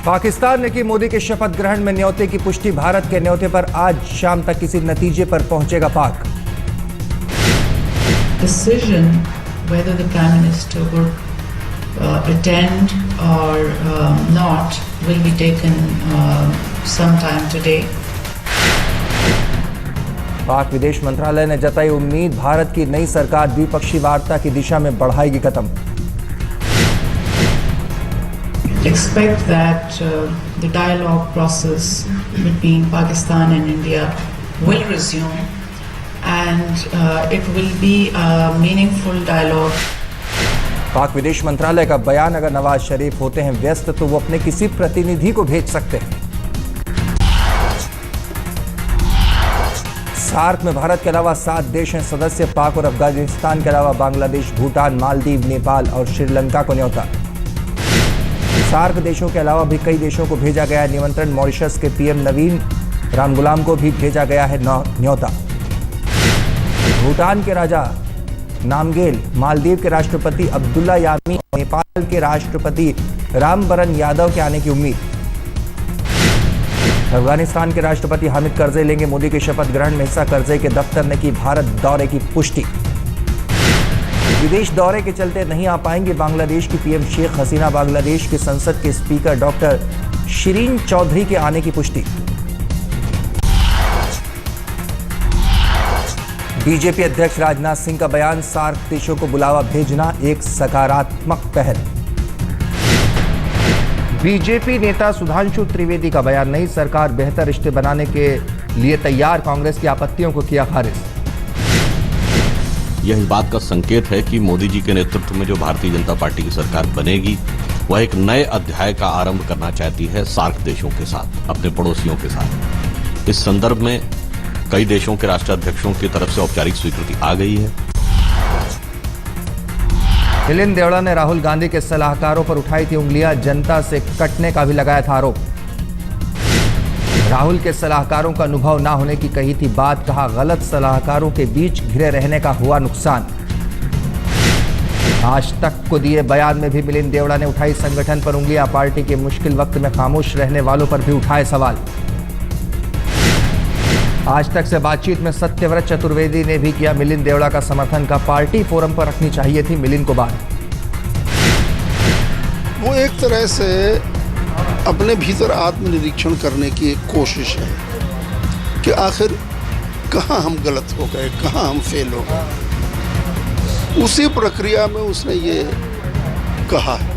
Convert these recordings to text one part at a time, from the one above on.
पाकिस्तान ने की मोदी के शपथ ग्रहण में न्योते की पुष्टि। भारत के न्योते पर आज शाम तक किसी नतीजे पर पहुंचेगा पाक। Decision whether the Prime Minister would attend or not will be taken sometime today. पाक विदेश मंत्रालय ने जताई उम्मीद, भारत की नई सरकार द्विपक्षीय वार्ता की दिशा में बढ़ाएगी कदम। Expect that the dialogue process between Pakistan and India will resume and it will be a meaningful dialogue. पाक विदेश मंत्रालय का बयान, अगर नवाज शरीफ होते हैं व्यस्त तो वो अपने किसी प्रतिनिधि को भेज सकते हैं। सार्क में भारत के अलावा 7 देश हैं सदस्य। पाक और अफगानिस्तान के अलावा बांग्लादेश, भूटान, मालदीव, नेपाल और श्रीलंका को न्योता। सार्क देशों के अलावा भी कई देशों को भेजा गया है निमंत्रण। मॉरिशस के पीएम नवीन रामगुलाम को भी भेजा गया है न्योता। भूटान के राजा नामगेल, मालदीव के राष्ट्रपति अब्दुल्ला यामी, नेपाल के राष्ट्रपति रामबरन यादव के आने की उम्मीद। अफगानिस्तान के राष्ट्रपति हामिद करजई लेंगे मोदी के शपथ ग्रहण में हिस्सा। करजई के दफ्तर ने की भारत दौरे की पुष्टि। विदेश दौरे के चलते नहीं आ पाएंगे बांग्लादेश की पीएम शेख हसीना। बांग्लादेश की संसद के स्पीकर डॉक्टर शिरीन चौधरी के आने की पुष्टि। बीजेपी अध्यक्ष राजनाथ सिंह का बयान, सार्क देशों को बुलावा भेजना एक सकारात्मक पहल। बीजेपी नेता सुधांशु त्रिवेदी का बयान, नई सरकार बेहतर रिश्ते बनाने के लिए तैयार। कांग्रेस की आपत्तियों को किया खारिज। यह इस बात का संकेत है कि मोदी जी के नेतृत्व में जो भारतीय जनता पार्टी की सरकार बनेगी वह एक नए अध्याय का आरंभ करना चाहती है सार्क देशों के साथ, अपने पड़ोसियों के साथ। इस संदर्भ में कई देशों के राष्ट्राध्यक्षों की तरफ से औपचारिक स्वीकृति आ गई है। मिलिंद देवड़ा ने राहुल गांधी के सलाहकारों पर उठाई थी उंगलियां, जनता से कटने का भी लगाया था आरोप। राहुल के सलाहकारों का अनुभव ना होने की कही थी बात, कहा गलत सलाहकारों के बीच घिरे रहने का हुआ नुकसान। आज तक को दिए बयान में भी मिलिंद देवड़ा ने उठाई संगठन पर उंगलियां, पार्टी के मुश्किल वक्त में खामोश रहने वालों पर भी उठाए सवाल। आज तक से बातचीत में सत्यव्रत चतुर्वेदी ने भी किया मिलिंद देवड़ा का समर्थन, का पार्टी फोरम पर रखनी चाहिए थी मिलिंद को बात। वो एक तरह से अपने भीतर आत्मनिरीक्षण करने की एक कोशिश है कि आखिर कहाँ हम गलत हो गए, कहाँ हम फेल हो गए। उसी प्रक्रिया में उसने ये कहा है।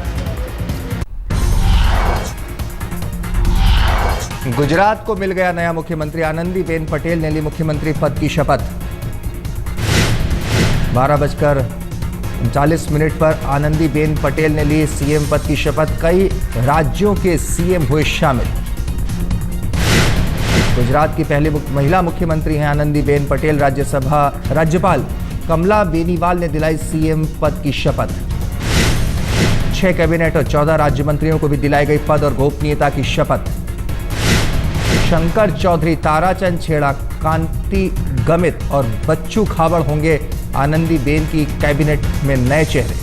गुजरात को मिल गया नया मुख्यमंत्री, आनंदीबेन पटेल ने ली मुख्यमंत्री पद की शपथ। 12:39 पर आनंदीबेन पटेल ने ली सीएम पद की शपथ। कई राज्यों के सीएम हुए शामिल। गुजरात की पहली महिला मुख्यमंत्री हैं आनंदीबेन पटेल। राज्यपाल कमला बेनीवाल ने दिलाई सीएम पद की शपथ। 6 कैबिनेट और 14 राज्य मंत्रियों को भी दिलाई गई पद और गोपनीयता की शपथ। शंकर चौधरी, ताराचंद छेड़ा, कांति गमित और बच्चू खाबड़ होंगे आनंदीबेन की कैबिनेट में नए चेहरे।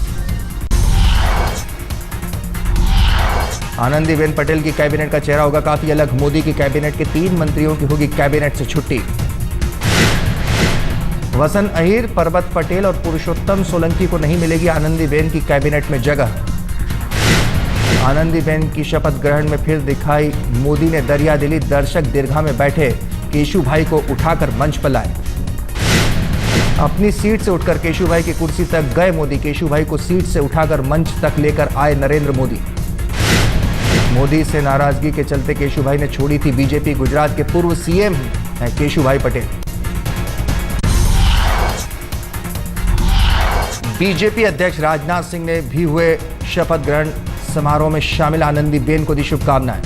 आनंदीबेन पटेल की कैबिनेट का चेहरा होगा काफी अलग। मोदी की कैबिनेट के 3 मंत्रियों की होगी कैबिनेट से छुट्टी। वसन अहीर, परबत पटेल और पुरुषोत्तम सोलंकी को नहीं मिलेगी आनंदीबेन की कैबिनेट में जगह। आनंदीबेन की शपथ ग्रहण में फिर दिखाई मोदी ने दरिया दिली। दर्शक दीर्घा में बैठे केशु भाई को उठाकर मंच पर लाए। अपनी सीट से उठकर केशु भाई की कुर्सी तक गए मोदी। केशु भाई को सीट से उठाकर मंच तक लेकर आए नरेंद्र मोदी। मोदी से नाराजगी के चलते केशु भाई ने छोड़ी थी बीजेपी। गुजरात के पूर्व सीएम हैं केशु भाई पटेल। बीजेपी अध्यक्ष राजनाथ सिंह ने भी हुए शपथ ग्रहण समारोह में शामिल। आनंदीबेन को दी शुभकामनाएं।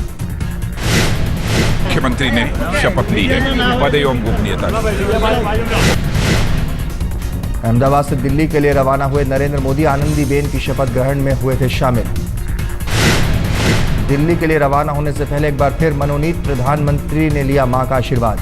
मुख्यमंत्री ने शपथ ली है पद एवं गोपनीयता। अहमदाबाद से दिल्ली के लिए रवाना हुए नरेंद्र मोदी आनंदीबेन की शपथ ग्रहण में हुए थे शामिल। दिल्ली के लिए रवाना होने से पहले एक बार फिर मनोनीत प्रधानमंत्री ने लिया मां का आशीर्वाद।